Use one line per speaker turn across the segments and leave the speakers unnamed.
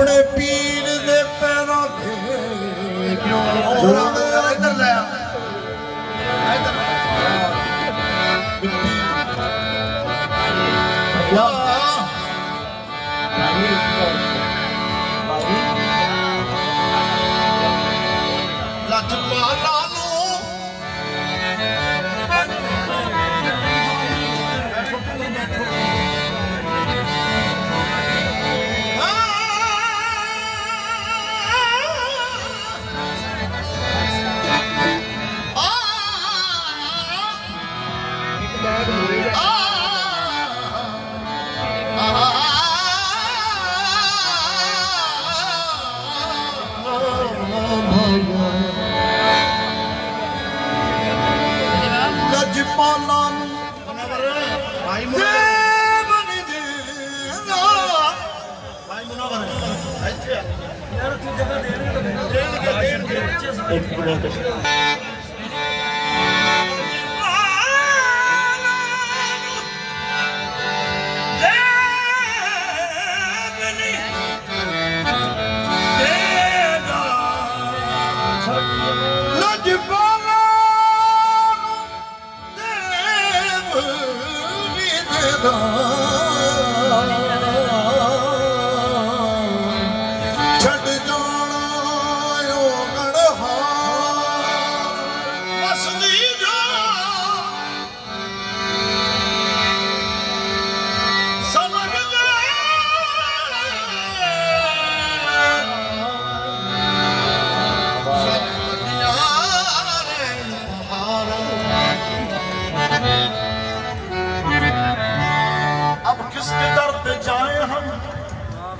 अपने पीर दे पैरों के इधर ले लजपाला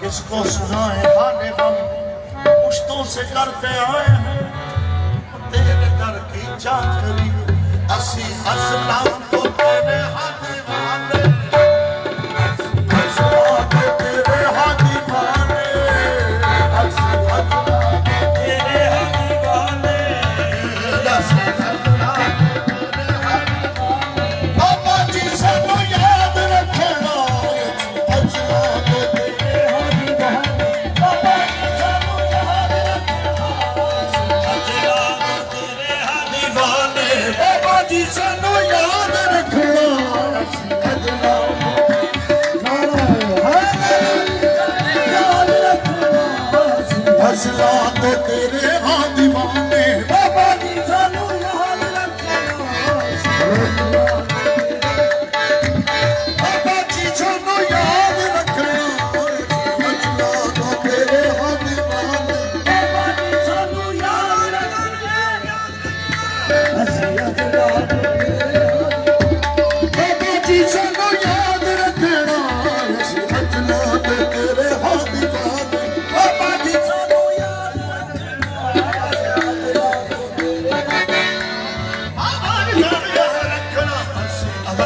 किसको सुनाए हाले हम पुश्तों से करते आए हैं तेरे दर की चाकरी असी असलाम तो तेरे हाथ वाले तेरे हाथ वाले तेरे हाथ वाले बाबा जी सानू याद रखना सानू याद रखना हसला तो तेरे हाँ दीवाने बाबा जी सानू याद रखना बाबा जी सानू याद रखना हसला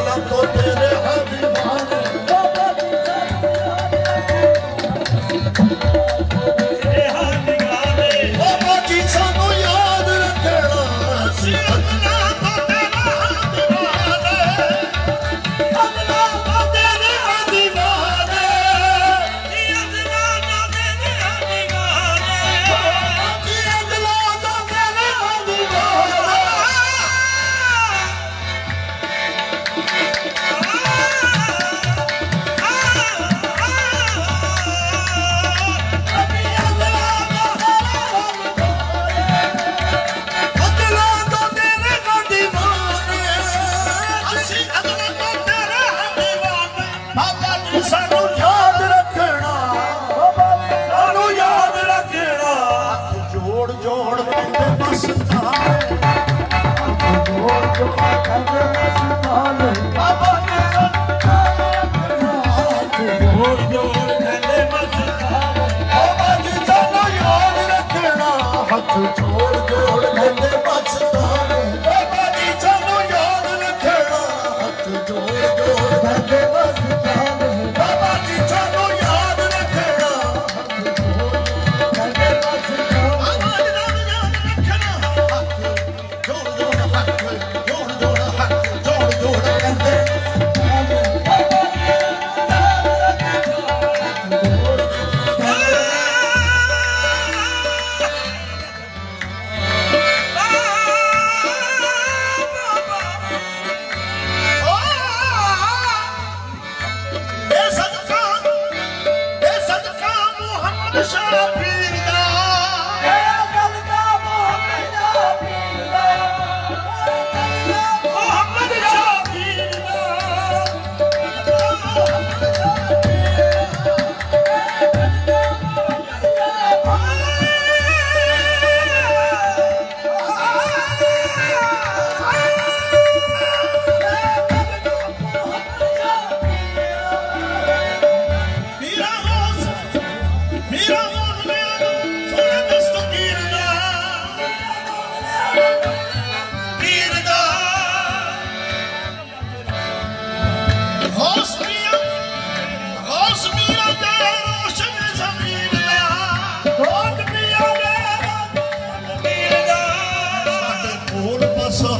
तो तेरे हाँ दीवाने बाबा जी सानू याद रखना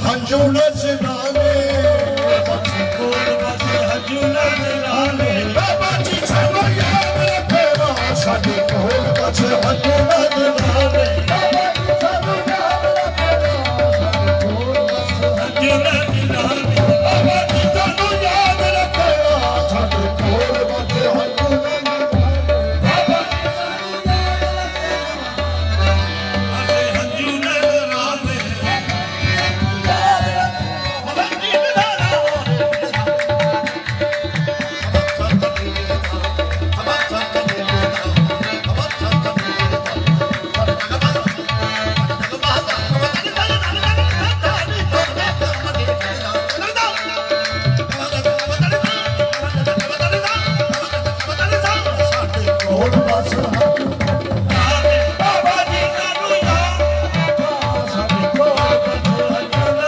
हंजू नचलाने कोल बस हंजू नचलाने बाबा जी सानू याद रखेगा साडे कोल बस हंजू नचलाने बाबा जी सानू याद रखेगा साडे कोल बस हंजू नचलाने बाबा जी सानू याद रखेगा साडे कोल बस हंजू नचलाने बाबा जी सानू याद रखेगा असे हंजू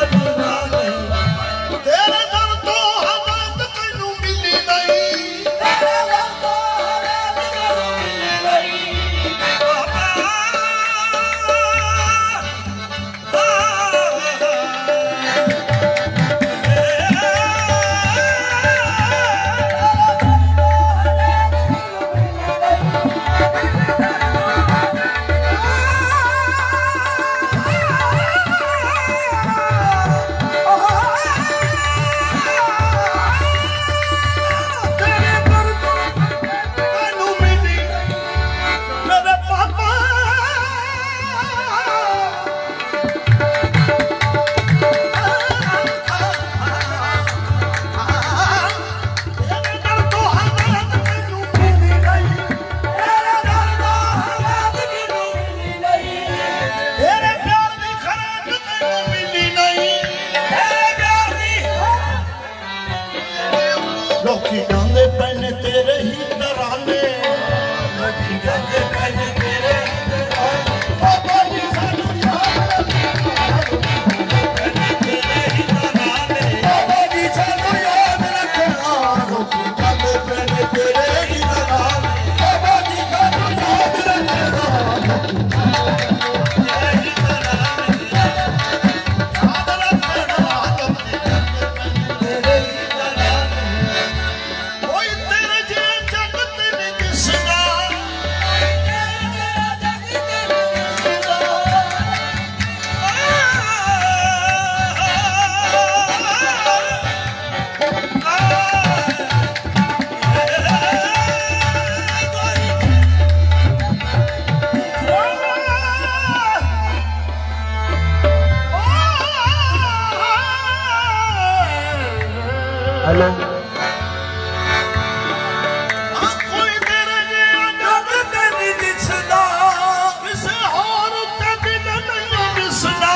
नचलाने लोकी गांदे पैने तेरे ही तराने लोकी गांदे पैने तेरे ही तराने बाबा जी सानू याद रखेगा तेरे ही तराने बाबा जी सानू याद रखेगा लोकी गांदे पैने तेरे ही तराने बाबा जी सानू याद रखेगा तेरे ही तराने याद रखेगा तेरे ही
हेलो
कोई तेरे जग ते नहीं दिसदा किसे होर ते दिल नहीं दिसदा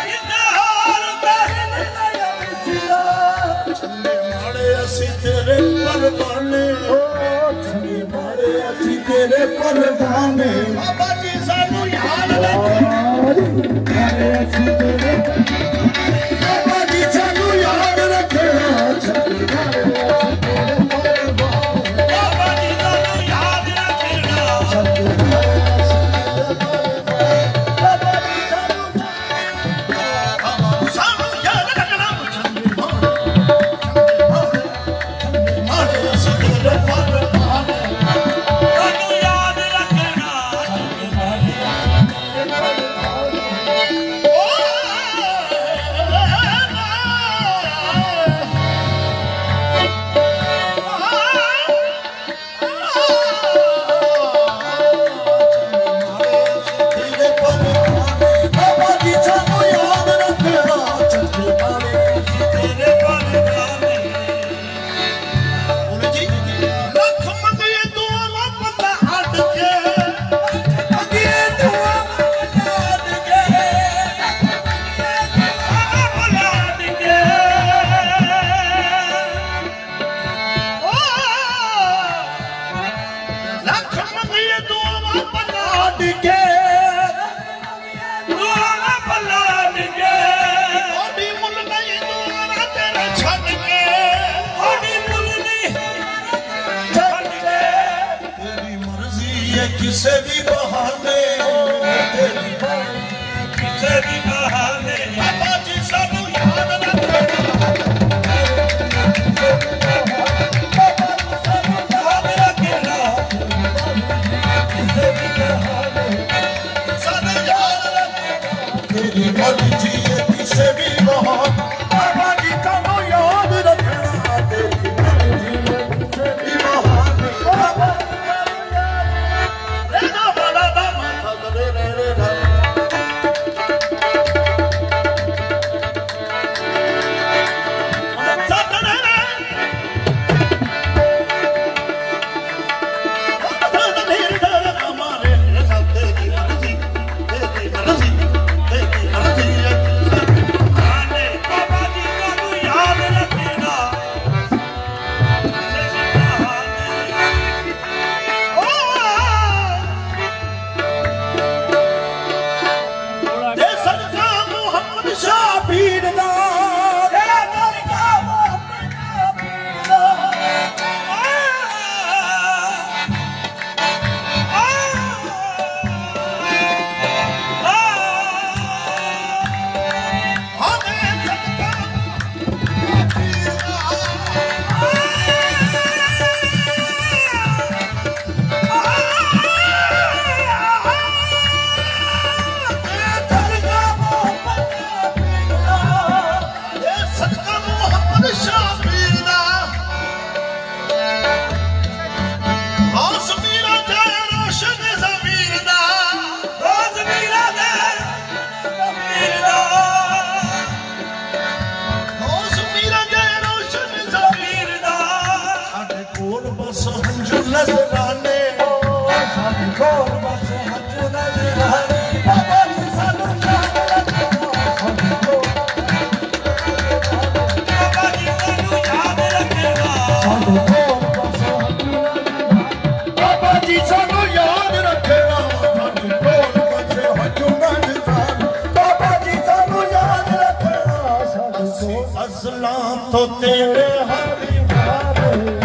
किसे होर ते दिल नहीं दिसदा चंगे माड़े असी तेरे परवाने ओ चंगे माड़े असी तेरे परवाने बाबा जी सानू याद रखेगा असी तेरे बाबा जी सानू याद रखेगा किसे भी बहा बोली जी किसे भी बहुत बाबा जी का नो याद रखना तेरी बोली किसे भी बहुत बाबा रे ना वाला ना माथा रे रे रे तो तेरे हरी